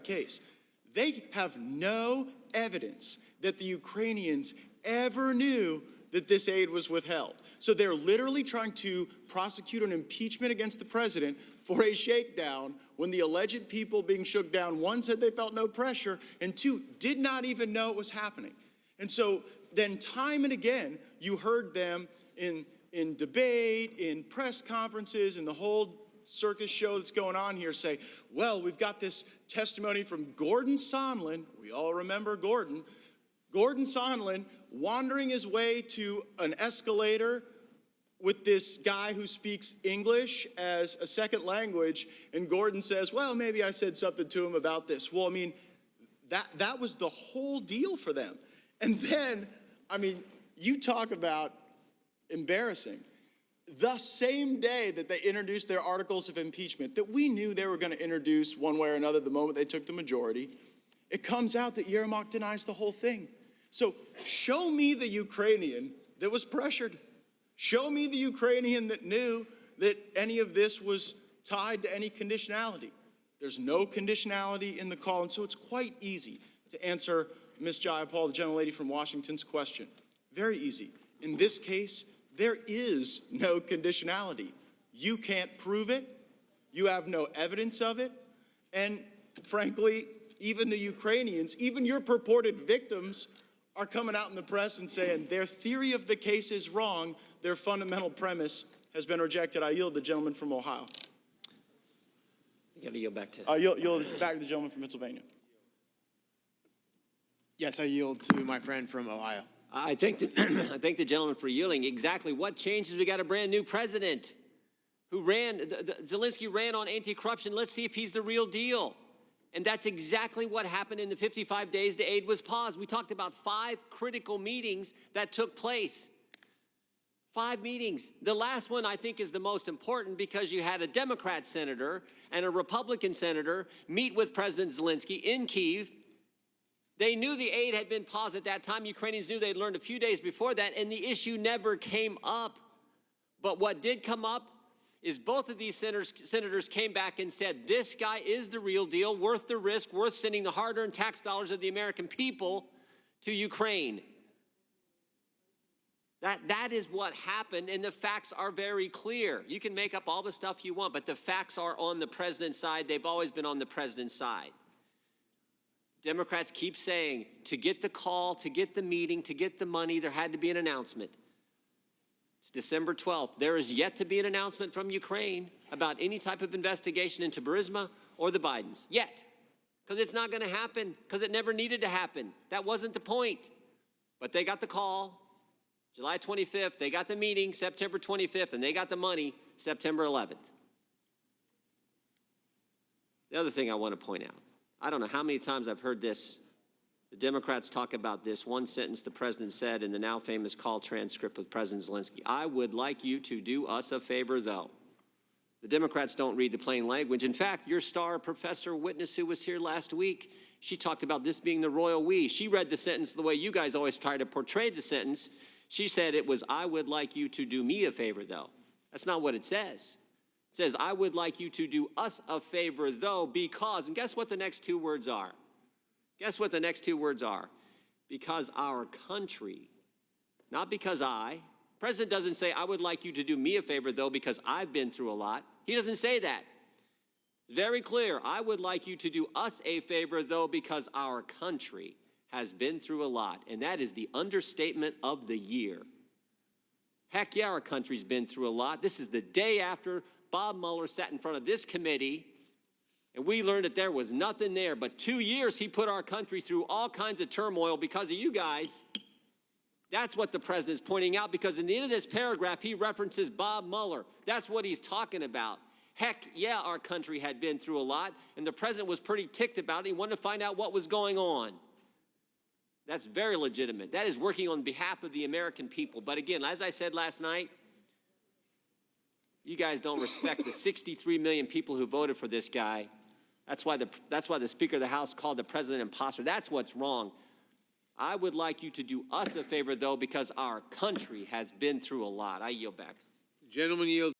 case. They have no evidence that the Ukrainians ever knew that this aid was withheld. So they're literally trying to prosecute an impeachment against the president for a shakedown when the alleged people being shook down, one, said they felt no pressure, and two, did not even know it was happening. And so then time and again, you heard them in debate, in press conferences, in the whole circus show that's going on here say, well, we've got this testimony from Gordon Sondland. We all remember Gordon Sondland wandering his way to an escalator with this guy who speaks English as a second language, and Gordon says, well, maybe I said something to him about this. Well, I mean, that was the whole deal for them. And then, I mean, you talk about embarrassing. The same day that they introduced their articles of impeachment that we knew they were going to introduce one way or another the moment they took the majority, it comes out that Yermak denies the whole thing. So show me the Ukrainian that was pressured. Show me the Ukrainian that knew that any of this was tied to any conditionality. There's no conditionality in the call, and so it's quite easy to answer Ms. Jayapal, the gentlelady from Washington's question. Very easy. In this case, there is no conditionality. You can't prove it. You have no evidence of it. And frankly, even the Ukrainians, even your purported victims, are coming out in the press and saying their theory of the case is wrong. Their fundamental premise has been rejected. I yield the gentleman from Ohio. You got to yield back to. Yield back to the gentleman from Pennsylvania. Yes, I yield to my friend from Ohio. I thank the gentleman for yielding. Exactly. What changes? We got a brand new president who ran. Zelensky ran on anti-corruption. Let's see if he's the real deal. And that's exactly what happened in the 55 days the aid was paused. We talked about 5 critical meetings that took place. 5 meetings. The last one, I think, is the most important because you had a Democrat senator and a Republican senator meet with President Zelensky in Kyiv. They knew the aid had been paused at that time. Ukrainians knew they'd learned a few days before that, and the issue never came up. But what did come up is both of these senators came back and said, this guy is the real deal, worth the risk, worth sending the hard-earned tax dollars of the American people to Ukraine. That is what happened, and the facts are very clear. You can make up all the stuff you want, but the facts are on the president's side. They've always been on the president's side. Democrats keep saying, to get the call, to get the meeting, to get the money, there had to be an announcement. It's December 12th. There is yet to be an announcement from Ukraine about any type of investigation into Burisma or the Bidens. Yet. Because it's not going to happen. Because it never needed to happen. That wasn't the point. But they got the call July 25th. They got the meeting September 25th. And they got the money September 11th. The other thing I want to point out. I don't know how many times I've heard this. The Democrats talk about this one sentence the president said in the now famous call transcript with President Zelensky. I would like you to do us a favor, though. The Democrats don't read the plain language. In fact, your star professor witness who was here last week, she talked about this being the royal we. She read the sentence the way you guys always try to portray the sentence. She said it was, I would like you to do me a favor, though. That's not what it says. It says, I would like you to do us a favor, though, because, and guess what the next 2 words are? Guess what the next 2 words are? Because our country, not because I. President doesn't say, I would like you to do me a favor, though, because I've been through a lot. He doesn't say that. It's very clear. I would like you to do us a favor, though, because our country has been through a lot. And that is the understatement of the year. Heck yeah, our country's been through a lot. This is the day after Bob Mueller sat in front of this committee and we learned that there was nothing there. But 2 years, he put our country through all kinds of turmoil because of you guys. That's what the president's pointing out, because in the end of this paragraph, he references Bob Mueller. That's what he's talking about. Heck, yeah, our country had been through a lot, and the president was pretty ticked about it. He wanted to find out what was going on. That's very legitimate. That is working on behalf of the American people. But again, as I said last night, you guys don't respect the 63 million people who voted for this guy. That's why the Speaker of the House called the president an imposter. That's what's wrong. I would like you to do us a favor, though, because our country has been through a lot. I yield back. The gentleman yields.